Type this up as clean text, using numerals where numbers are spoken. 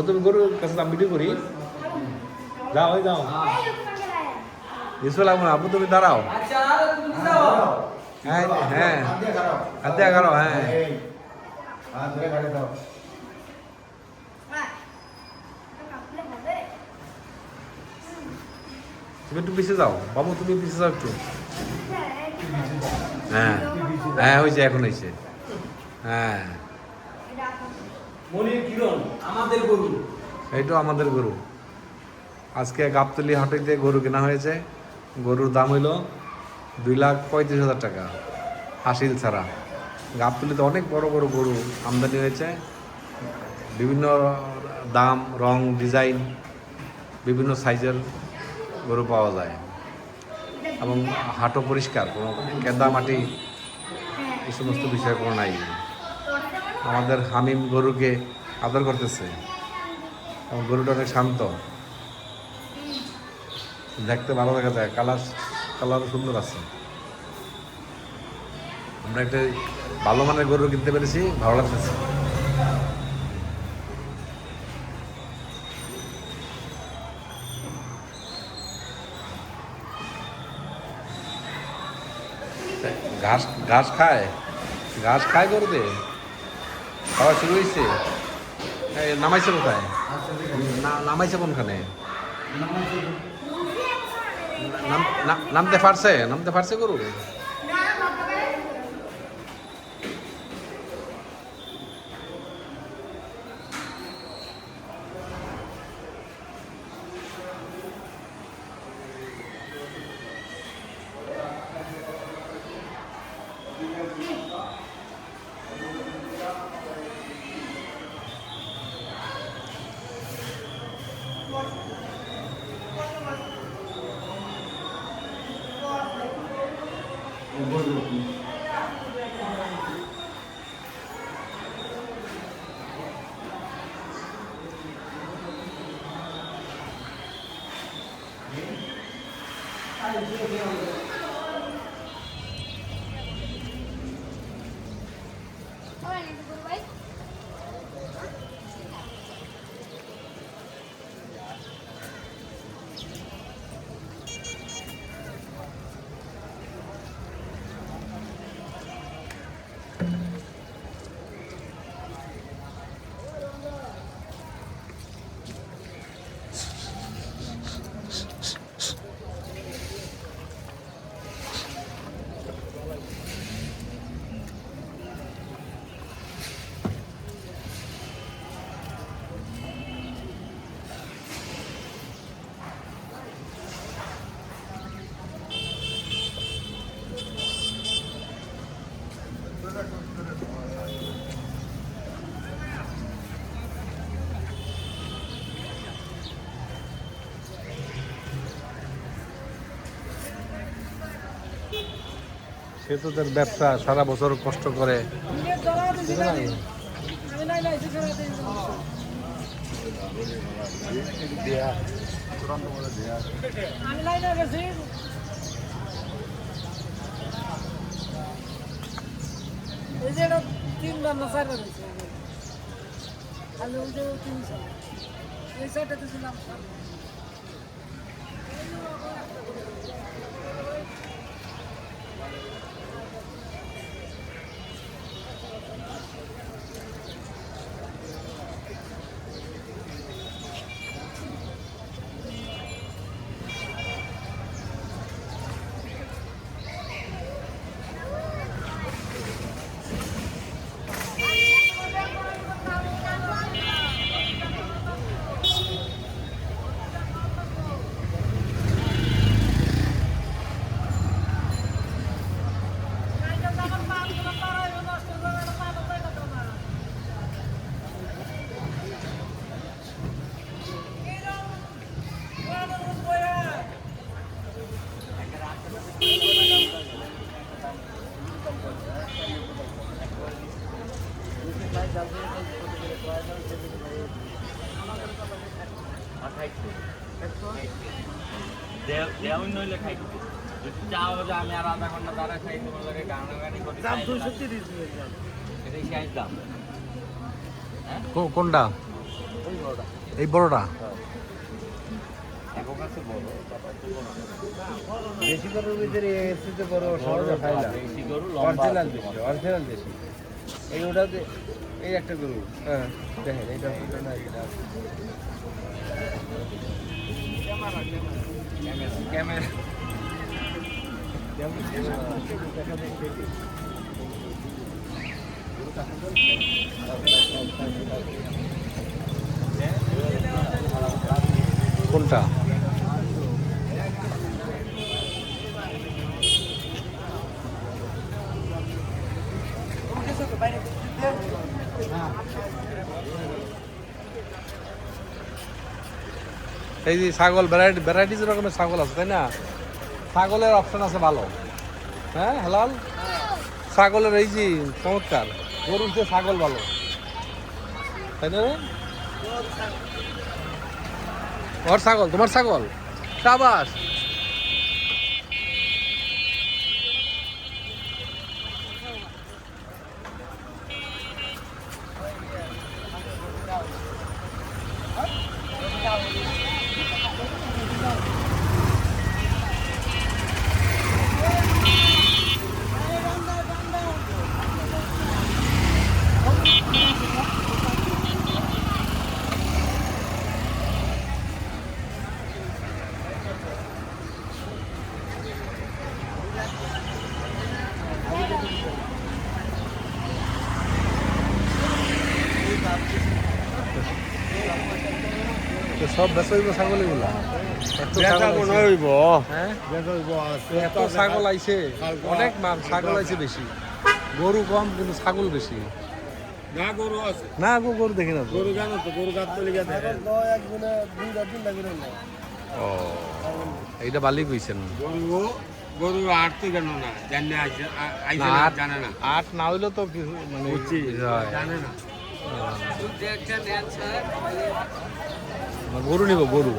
তুমি গরুর কাছে দাম ভিডিও করি যাও ওই যাও কিছু লাগবে না আপু তুমি দাঁড়াও হ্যাঁ হ্যাঁ হাত দিয়ে এগারো হ্যাঁ তুমি একটু পিছিয়ে যাও বাবু তুমি পিছিয়ে যাও একটু হ্যাঁ হ্যাঁ হয়েছে এখন হয়েছে হ্যাঁ এইটাও আমাদের গরু আজকে গাবতলি হাটে গরু কেনা হয়েছে গরুর দাম হইল 2,35,000 টাকা হাসিল ছাড়া গাবতলিতে অনেক বড় বড় গরু আমদানি হয়েছে বিভিন্ন দাম রং ডিজাইন বিভিন্ন সাইজের গরু পাওয়া যায় এবং হাটও পরিষ্কার কোনো কেদা মাটি এই সমস্ত বিষয় কোনো নাই আমাদের হামিম গরুকে আদর করতেছে এবং গরুটা অনেক শান্ত দেখতে ভালো দেখা যায় কালারও সুন্দর আছে আমরা একটা ভালো মানের গরু কিনতে পেরেছি ভালো লাগতেছে ঘাস ঘাস খায় গরুতে খাওয়া শুরু হয়েছে নামাইছে কোথায় নামাইছে কোনখানে নামতে পারছে গরু সে তো তার ব্যবসা সারা বছর কষ্ট করে দেওয়াই নইলে খাই যদি চাও যে আমি আর আধা ঘন্টা দাঁড়া খাই তোমার লাগে গানাগানি করি দাম 230 এটাই শেষ দাম কোনটা এই বড়টা দেশি গরুর ভিতরে এর থেকে বড় সহজে খাই না। দেশি গরু লম্বা অরিজিনাল দেশি। এই ওটাতে এই একটা গরু, হ্যাঁ দেখেন এইটা ওটা না এটা ক্যামেরা কোনটা? এই যে ছাগল ভ্যারাইটিস রকমের ছাগল আছে তাই না? ছাগলের অপশন আছে ভালো, হ্যাঁ হালাল ছাগলের এই যে চমৎকার, গরুর চেয়ে ছাগল ভালো তাই না রে? ওর ছাগল তোমার ছাগল, সাবাস। তো সব বেচা হইব ছাগল এগুলা? এত ছাগল আইছে। হ্যাঁ এত ছাগল আইছে, অনেক মাল ছাগল আইছে বেশি, গরু কম কিন্তু ছাগল বেশি। না গরু আছে, না গো গরু দেখি না তো। গরু জানো তো, গরু গাবতলি গিয়ে দেখেন ও এইটা বালি কইছেন। গরু গরু আটতে কেন না জানে না, জানে না, আট না হইলে তো কিছু মানে হয়। জানে না। গরু নিব গরু।